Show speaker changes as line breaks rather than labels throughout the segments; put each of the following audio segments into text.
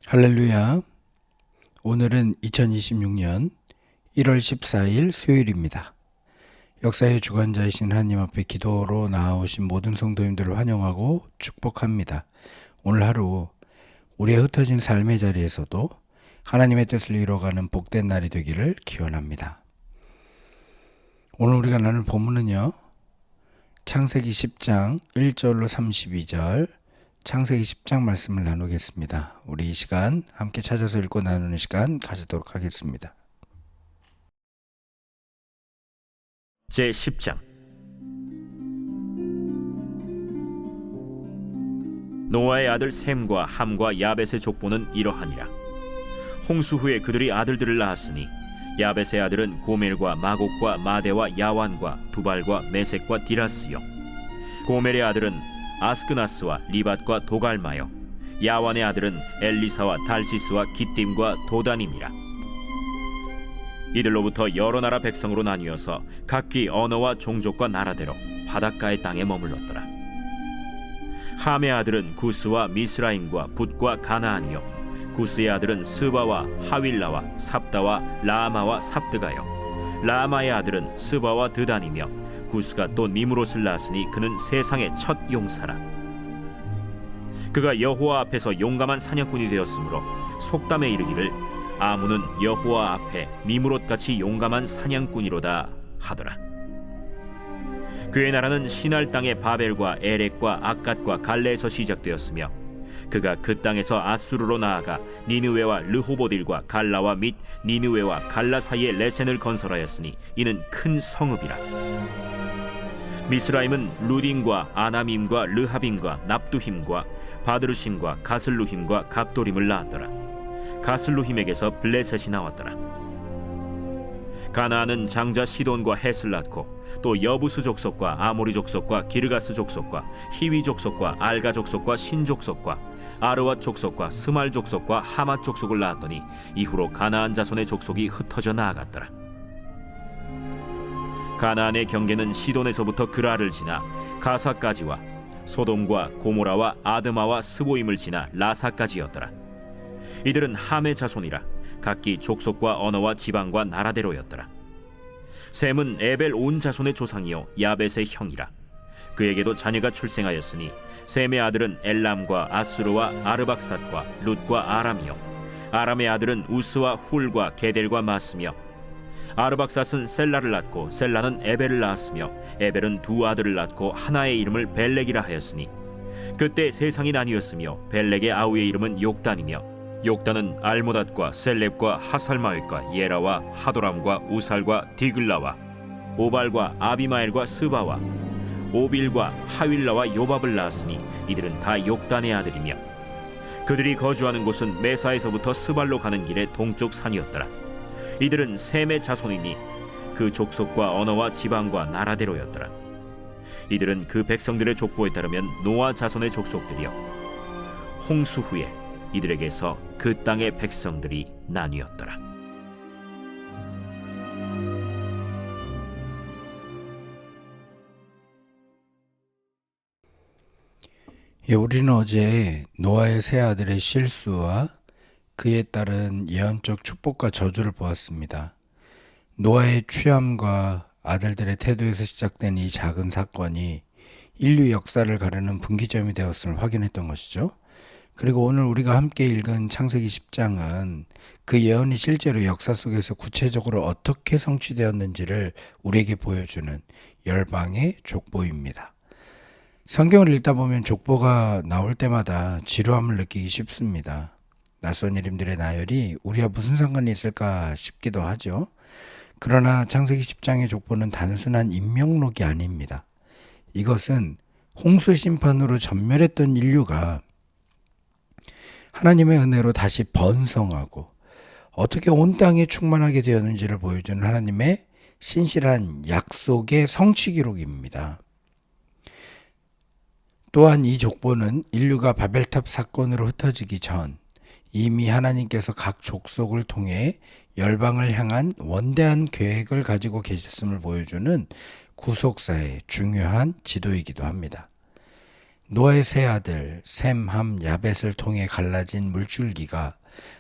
할렐루야. 오늘은 2026년 1월 14일 수요일입니다. 역사의 주관자이신 하나님 앞에 기도로 나아오신 모든 성도님들을 환영하고 축복합니다. 오늘 하루 우리의 흩어진 삶의 자리에서도 하나님의 뜻을 이뤄가는 복된 날이 되기를 기원합니다. 오늘 우리가 나눌 본문은요, 창세기 10장 1절로 32절, 창세기 10장 말씀을 나누겠습니다. 우리 이 시간 함께 찾아서 읽고 나누는 시간 가지도록 하겠습니다.
제10장 노아의 아들 셈과 함과 야벳의 족보는 이러하니라. 홍수 후에 그들이 아들들을 낳았으니 야벳의 아들은 고멜과 마곡과 마대와 야완과 두발과 메섹과 디라스요, 고멜의 아들은 아스크나스와 리밧과 도갈마요, 야완의 아들은 엘리사와 달시스와 기띔과 도단임이라. 이들로부터 여러 나라 백성으로 나뉘어서 각기 언어와 종족과 나라대로 바닷가의 땅에 머물렀더라. 함의 아들은 구스와 미스라임과 붓과 가나안이요, 구스의 아들은 스바와 하윌라와 삽다와 라마와 삽드가요, 라마의 아들은 스바와 드단이며, 구스가 또 니므롯을 낳았으니 그는 세상의 첫 용사라. 그가 여호와 앞에서 용감한 사냥꾼이 되었으므로 속담에 이르기를 아문은 여호와 앞에 니므롯같이 용감한 사냥꾼이로다 하더라. 그의 나라는 시날 땅의 바벨과 에렉과 악갓과 갈레에서 시작되었으며, 그가 그 땅에서 아수르로 나아가 니느웨와 르호보딜과 갈라와 및 니느웨와 갈라 사이에 레센을 건설하였으니 이는 큰 성읍이라. 미스라임은 루딘과 아나밈과 르하빔과 납두힘과 바드르심과 가슬루힘과 갑도림을 낳았더라. 가슬루힘에게서 블레셋이 나왔더라. 가나안은 장자 시돈과 헷을 낳고 또 여부스 족속과 아모리 족속과 기르가스 족속과 히위 족속과 알가 족속과 신 족속과 아르왓 족속과 스말 족속과 하맛 족속을 낳았더니 이후로 가나안 자손의 족속이 흩어져 나아갔더라. 가나안의 경계는 시돈에서부터 그라를 지나 가사까지와 소돔과 고모라와 아드마와 스보임을 지나 라사까지였더라. 이들은 함의 자손이라 각기 족속과 언어와 지방과 나라대로였더라. 셈은 에벨 온 자손의 조상이요 야벳의 형이라. 그에게도 자녀가 출생하였으니 셈의 아들은 엘람과 아수르와 아르박삿과 룻과 아람이요, 아람의 아들은 우스와 훌과 게델과 마스며, 아르박삿은 셀라를 낳고 셀라는 에벨을 낳았으며, 에벨은 두 아들을 낳고 하나의 이름을 벨렉이라 하였으니 그때 세상이 나뉘었으며, 벨렉의 아우의 이름은 욕단이며, 욕단은 알모닷과 셀렙과 하살마웻과 예라와 하도람과 우살과 디글라와 오발과 아비마엘과 스바와 오빌과 하윌라와 요밥을 낳았으니 이들은 다 욕단의 아들이며, 그들이 거주하는 곳은 메사에서부터 스발로 가는 길의 동쪽 산이었더라. 이들은 셈의 자손이니 그 족속과 언어와 지방과 나라대로였더라. 이들은 그 백성들의 족보에 따르면 노아 자손의 족속들이요, 홍수 후에 이들에게서 그 땅의 백성들이 나뉘었더라.
우리는 어제 노아의 세 아들의 실수와 그에 따른 예언적 축복과 저주를 보았습니다. 노아의 취함과 아들들의 태도에서 시작된 이 작은 사건이 인류 역사를 가르는 분기점이 되었음을 확인했던 것이죠. 그리고 오늘 우리가 함께 읽은 창세기 10장은 그 예언이 실제로 역사 속에서 구체적으로 어떻게 성취되었는지를 우리에게 보여주는 열방의 족보입니다. 성경을 읽다 보면 족보가 나올 때마다 지루함을 느끼기 쉽습니다. 낯선 이름들의 나열이 우리와 무슨 상관이 있을까 싶기도 하죠. 그러나 창세기 10장의 족보는 단순한 인명록이 아닙니다. 이것은 홍수 심판으로 전멸했던 인류가 하나님의 은혜로 다시 번성하고 어떻게 온 땅에 충만하게 되었는지를 보여주는 하나님의 신실한 약속의 성취 기록입니다. 또한 이 족보는 인류가 바벨탑 사건으로 흩어지기 전 이미 하나님께서 각 족속을 통해 열방을 향한 원대한 계획을 가지고 계셨음을 보여주는 구속사의 중요한 지도이기도 합니다. 노아의 세 아들 셈, 함, 야벳을 통해 갈라진 물줄기가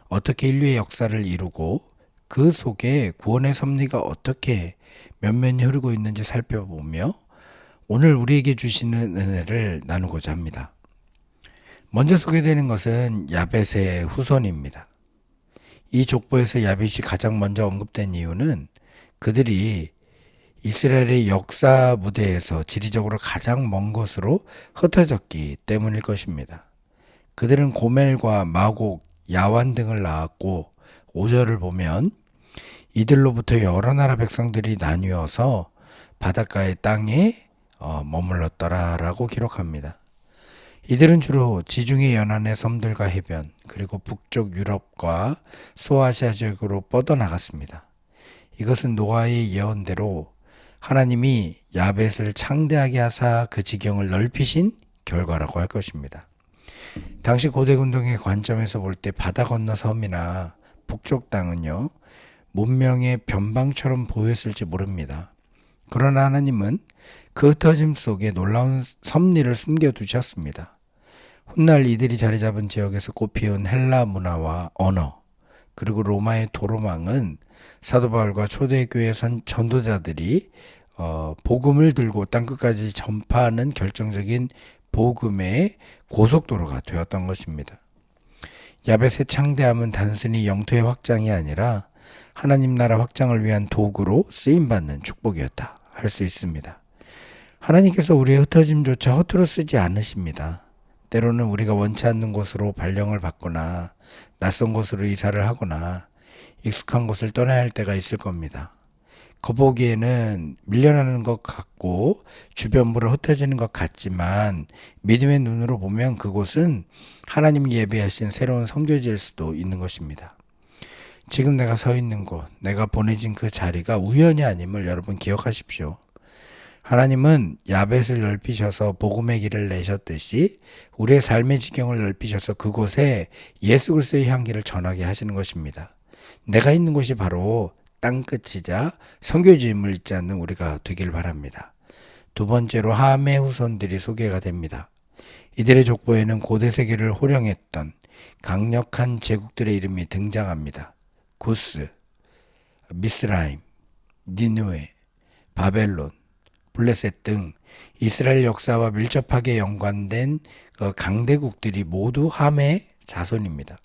어떻게 인류의 역사를 이루고 그 속에 구원의 섭리가 어떻게 면면히 흐르고 있는지 살펴보며 오늘 우리에게 주시는 은혜를 나누고자 합니다. 먼저 소개되는 것은 야벳의 후손입니다. 이 족보에서 야벳이 가장 먼저 언급된 이유는 그들이 이스라엘의 역사 무대에서 지리적으로 가장 먼 곳으로 흩어졌기 때문일 것입니다. 그들은 고멜과 마곡, 야완 등을 낳았고 5절을 보면 이들로부터 여러 나라 백성들이 나뉘어서 바닷가의 땅에 머물렀더라라고 기록합니다. 이들은 주로 지중해 연안의 섬들과 해변 그리고 북쪽 유럽과 소아시아 지역으로 뻗어나갔습니다. 이것은 노아의 예언대로 하나님이 야벳을 창대하게 하사 그 지경을 넓히신 결과라고 할 것입니다. 당시 고대 군동의 관점에서 볼 때 바다 건너 섬이나 북쪽 땅은요, 문명의 변방처럼 보였을지 모릅니다. 그러나 하나님은 그 흩어짐 속에 놀라운 섭리를 숨겨두셨습니다. 훗날 이들이 자리 잡은 지역에서 꽃피운 헬라 문화와 언어, 그리고 로마의 도로망은 사도 바울과 초대교회 전도자들이 복음을 들고 땅끝까지 전파하는 결정적인 복음의 고속도로가 되었던 것입니다. 야벳의 창대함은 단순히 영토의 확장이 아니라 하나님 나라 확장을 위한 도구로 쓰임받는 축복이었다 할 수 있습니다. 하나님께서 우리의 흩어짐조차 허투루 쓰지 않으십니다. 때로는 우리가 원치 않는 곳으로 발령을 받거나 낯선 곳으로 이사를 하거나 익숙한 곳을 떠나야 할 때가 있을 겁니다. 겉보기에는 밀려나는 것 같고 주변부로 흩어지는 것 같지만 믿음의 눈으로 보면 그곳은 하나님이 예비하신 새로운 선교지일 수도 있는 것입니다. 지금 내가 서 있는 곳, 내가 보내진 그 자리가 우연이 아님을 여러분 기억하십시오. 하나님은 야벳을 넓히셔서 복음의 길을 내셨듯이 우리의 삶의 지경을 넓히셔서 그곳에 예수 그리스도의 향기를 전하게 하시는 것입니다. 내가 있는 곳이 바로 땅끝이자 선교지임을 잊지 않는 우리가 되길 바랍니다. 두 번째로 함의 후손들이 소개가 됩니다. 이들의 족보에는 고대 세계를 호령했던 강력한 제국들의 이름이 등장합니다. 구스, 미스라임, 니누에, 바벨론, 블레셋 등 이스라엘 역사와 밀접하게 연관된 강대국들이 모두 함의 자손입니다.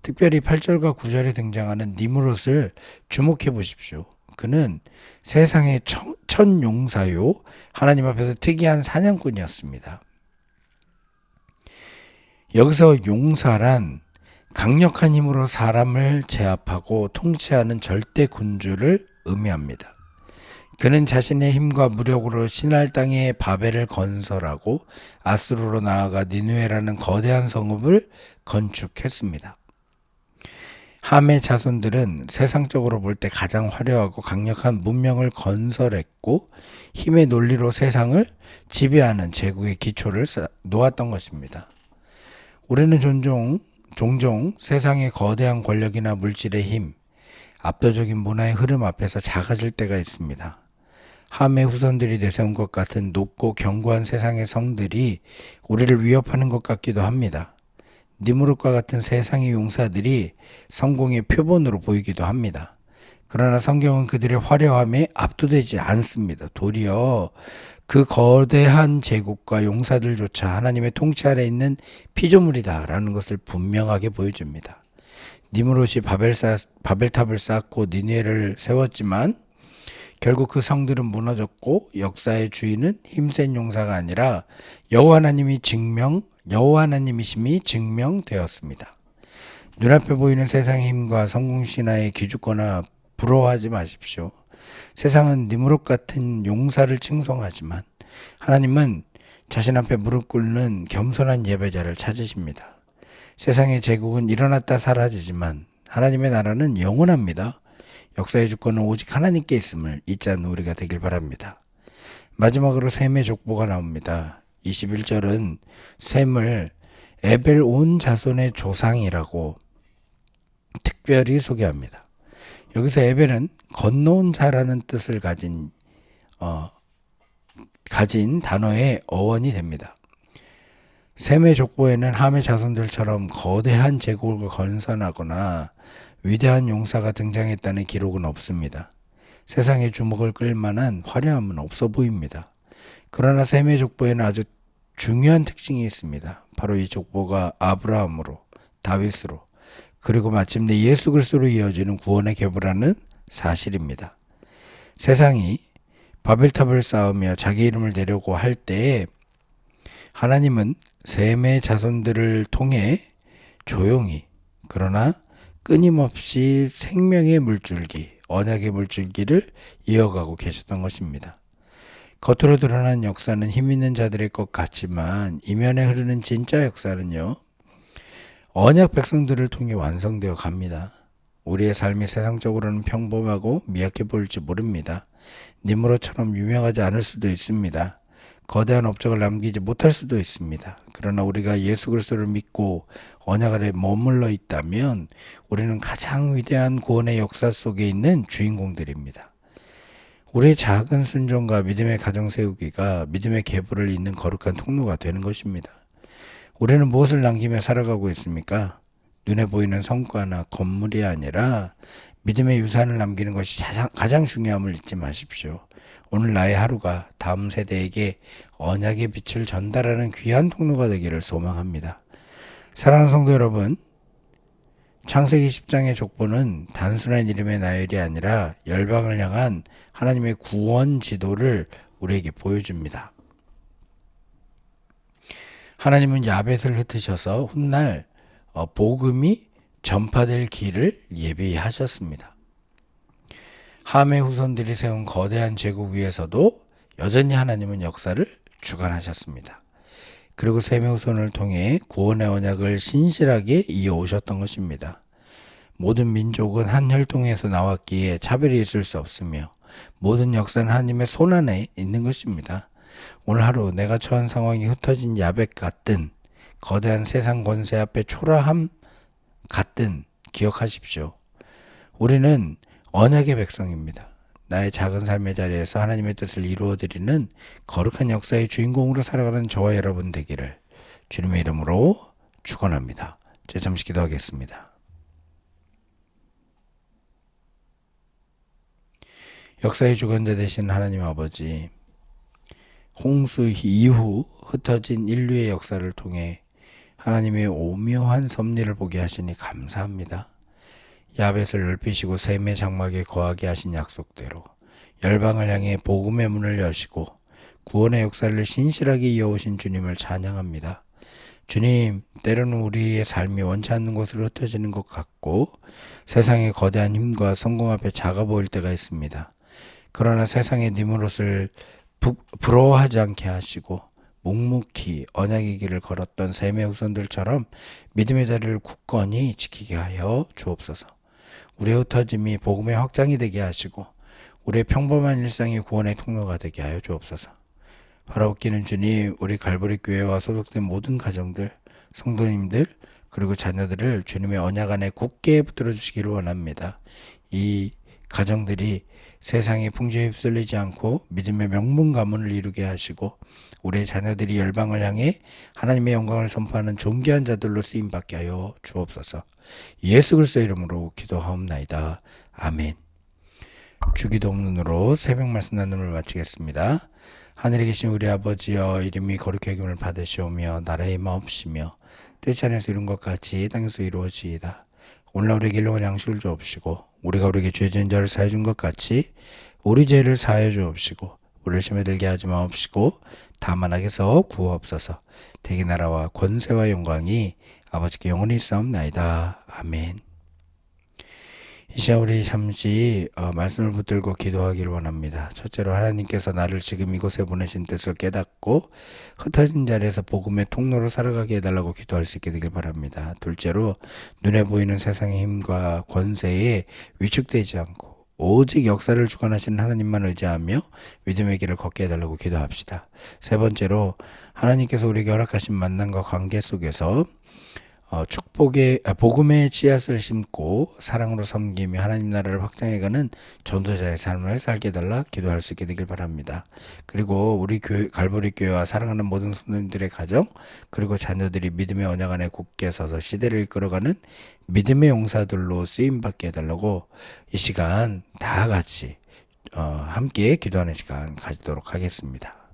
특별히 8절과 9절에 등장하는 니므롯을 주목해 보십시오. 그는 세상의 천용사요 하나님 앞에서 특이한 사냥꾼이었습니다. 여기서 용사란 강력한 힘으로 사람을 제압하고 통치하는 절대 군주를 의미합니다. 그는 자신의 힘과 무력으로 신할 땅에 바벨을 건설하고 아수르로 나아가 니누에라는 거대한 성읍을 건축했습니다. 함의 자손들은 세상적으로 볼 때 가장 화려하고 강력한 문명을 건설했고 힘의 논리로 세상을 지배하는 제국의 기초를 놓았던 것입니다. 우리는 종종 세상의 거대한 권력이나 물질의 힘, 압도적인 문화의 흐름 앞에서 작아질 때가 있습니다. 함의 후손들이 내세운 것 같은 높고 견고한 세상의 성들이 우리를 위협하는 것 같기도 합니다. 니무롯과 같은 세상의 용사들이 성공의 표본으로 보이기도 합니다. 그러나 성경은 그들의 화려함에 압도되지 않습니다. 도리어 그 거대한 제국과 용사들조차 하나님의 통치 아래 있는 피조물이다라는 것을 분명하게 보여줍니다. 니무롯이 바벨탑을 쌓고 니느웨를 세웠지만 결국 그 성들은 무너졌고 역사의 주인은 힘센 용사가 아니라 여호와 하나님이심이 증명되었습니다. 눈앞에 보이는 세상의 힘과 성공신화에 기죽거나 부러워하지 마십시오. 세상은 니므롯 같은 용사를 칭송하지만 하나님은 자신 앞에 무릎 꿇는 겸손한 예배자를 찾으십니다. 세상의 제국은 일어났다 사라지지만 하나님의 나라는 영원합니다. 역사의 주권은 오직 하나님께 있음을 잊지 않는 우리가 되길 바랍니다. 마지막으로 셈의 족보가 나옵니다. 21절은 셈을 에벨 온 자손의 조상이라고 특별히 소개합니다. 여기서 에벨은 건너온 자라는 뜻을 가진 단어의 어원이 됩니다. 셈의 족보에는 함의 자손들처럼 거대한 제국을 건설하거나 위대한 용사가 등장했다는 기록은 없습니다. 세상의 주목을 끌 만한 화려함은 없어 보입니다. 그러나 셈의 족보에는 아주 중요한 특징이 있습니다. 바로 이 족보가 아브라함으로, 다윗으로, 그리고 마침내 예수 그리스도로 이어지는 구원의 계보라는 사실입니다. 세상이 바벨탑을 쌓으며 자기 이름을 내려고 할 때에 하나님은 셈의 자손들을 통해 조용히 그러나 끊임없이 생명의 물줄기, 언약의 물줄기를 이어가고 계셨던 것입니다. 겉으로 드러난 역사는 힘 있는 자들의 것 같지만 이면에 흐르는 진짜 역사는요, 언약 백성들을 통해 완성되어 갑니다. 우리의 삶이 세상적으로는 평범하고 미약해 보일지 모릅니다. 니므롯처럼 유명하지 않을 수도 있습니다. 거대한 업적을 남기지 못할 수도 있습니다. 그러나 우리가 예수 그리스도를 믿고 언약 아래 머물러 있다면 우리는 가장 위대한 구원의 역사 속에 있는 주인공들입니다. 우리의 작은 순종과 믿음의 가정 세우기가 믿음의 계보를 잇는 거룩한 통로가 되는 것입니다. 우리는 무엇을 남기며 살아가고 있습니까? 눈에 보이는 성과나 건물이 아니라 믿음의 유산을 남기는 것이 가장 중요함을 잊지 마십시오. 오늘 나의 하루가 다음 세대에게 언약의 빛을 전달하는 귀한 통로가 되기를 소망합니다. 사랑하는 성도 여러분, 창세기 10장의 족보는 단순한 이름의 나열이 아니라 열방을 향한 하나님의 구원 지도를 우리에게 보여줍니다. 하나님은 야벳을 흩으셔서 훗날 복음이 전파될 길을 예비하셨습니다. 함의 후손들이 세운 거대한 제국 위에서도 여전히 하나님은 역사를 주관하셨습니다. 그리고 셈의 후손을 통해 구원의 언약을 신실하게 이어오셨던 것입니다. 모든 민족은 한 혈통에서 나왔기에 차별이 있을 수 없으며 모든 역사는 하나님의 손안에 있는 것입니다. 오늘 하루 내가 처한 상황이 흩어진 야벳 같든 거대한 세상 권세 앞에 초라함 같든 기억하십시오. 우리는 언약의 백성입니다. 나의 작은 삶의 자리에서 하나님의 뜻을 이루어드리는 거룩한 역사의 주인공으로 살아가는 저와 여러분 되기를 주님의 이름으로 축원합니다. 잠시 기도하겠습니다. 역사의 주관자 되신 하나님 아버지, 홍수 이후 흩어진 인류의 역사를 통해 하나님의 오묘한 섭리를 보게 하시니 감사합니다. 야벳을 넓히시고 셈의 장막에 거하게 하신 약속대로 열방을 향해 복음의 문을 여시고 구원의 역사를 신실하게 이어오신 주님을 찬양합니다. 주님, 때로는 우리의 삶이 원치 않는 곳으로 흩어지는 것 같고 세상의 거대한 힘과 성공 앞에 작아 보일 때가 있습니다. 그러나 세상의 니므롯을 부러워하지 않게 하시고 묵묵히 언약의 길을 걸었던 셈의 후손들처럼 믿음의 자리를 굳건히 지키게 하여 주옵소서. 우리의 흩어짐이 복음의 확장이 되게 하시고 우리의 평범한 일상이 구원의 통로가 되게 하여 주옵소서. 바라옵기는 주님, 우리 갈보리 교회와 소속된 모든 가정들, 성도님들, 그리고 자녀들을 주님의 언약 안에 굳게 붙들어 주시기를 원합니다. 이 가정들이 세상의 풍조에 휩쓸리지 않고 믿음의 명문 가문을 이루게 하시고 우리의 자녀들이 열방을 향해 하나님의 영광을 선포하는 존귀한 자들로 쓰임받게 하여 주옵소서. 예수 그리스도의 이름으로 기도하옵나이다. 아멘. 주기도문으로 새벽 말씀 나눔을 마치겠습니다. 하늘에 계신 우리 아버지여, 이름이 거룩히 여김을 받으시오며 나라의 임하옵시며 뜻이 하늘에서 이룬 것 같이 땅에서 이루어지이다. 오늘날 우리에게 일용할 양식을 주옵시고 우리가 우리에게 죄 지은 자를 사해 준 것 같이 우리 죄를 사해 주옵시고 우리를 시험에 들게 하지 마옵시고 다만 악에서 구하옵소서. 대개 나라와 권세와 영광이 아버지께 영원히 있사옵나이다. 아멘. 이 시간 우리 잠시 말씀을 붙들고 기도하기를 원합니다. 첫째로 하나님께서 나를 지금 이곳에 보내신 뜻을 깨닫고 흩어진 자리에서 복음의 통로로 살아가게 해달라고 기도할 수 있게 되길 바랍니다. 둘째로 눈에 보이는 세상의 힘과 권세에 위축되지 않고 오직 역사를 주관하시는 하나님만 의지하며 믿음의 길을 걷게 해달라고 기도합시다. 세 번째로 하나님께서 우리에게 허락하신 만남과 관계 속에서 복음의 씨앗을 심고 사랑으로 섬기며 하나님 나라를 확장해가는 전도자의 삶을 살게 해달라 기도할 수 있게 되길 바랍니다. 그리고 우리 갈보리 교회와 사랑하는 모든 성도님들의 가정 그리고 자녀들이 믿음의 언약 안에 굳게 서서 시대를 이끌어가는 믿음의 용사들로 쓰임받게 해달라고 이 시간 다 같이 함께 기도하는 시간 가지도록 하겠습니다.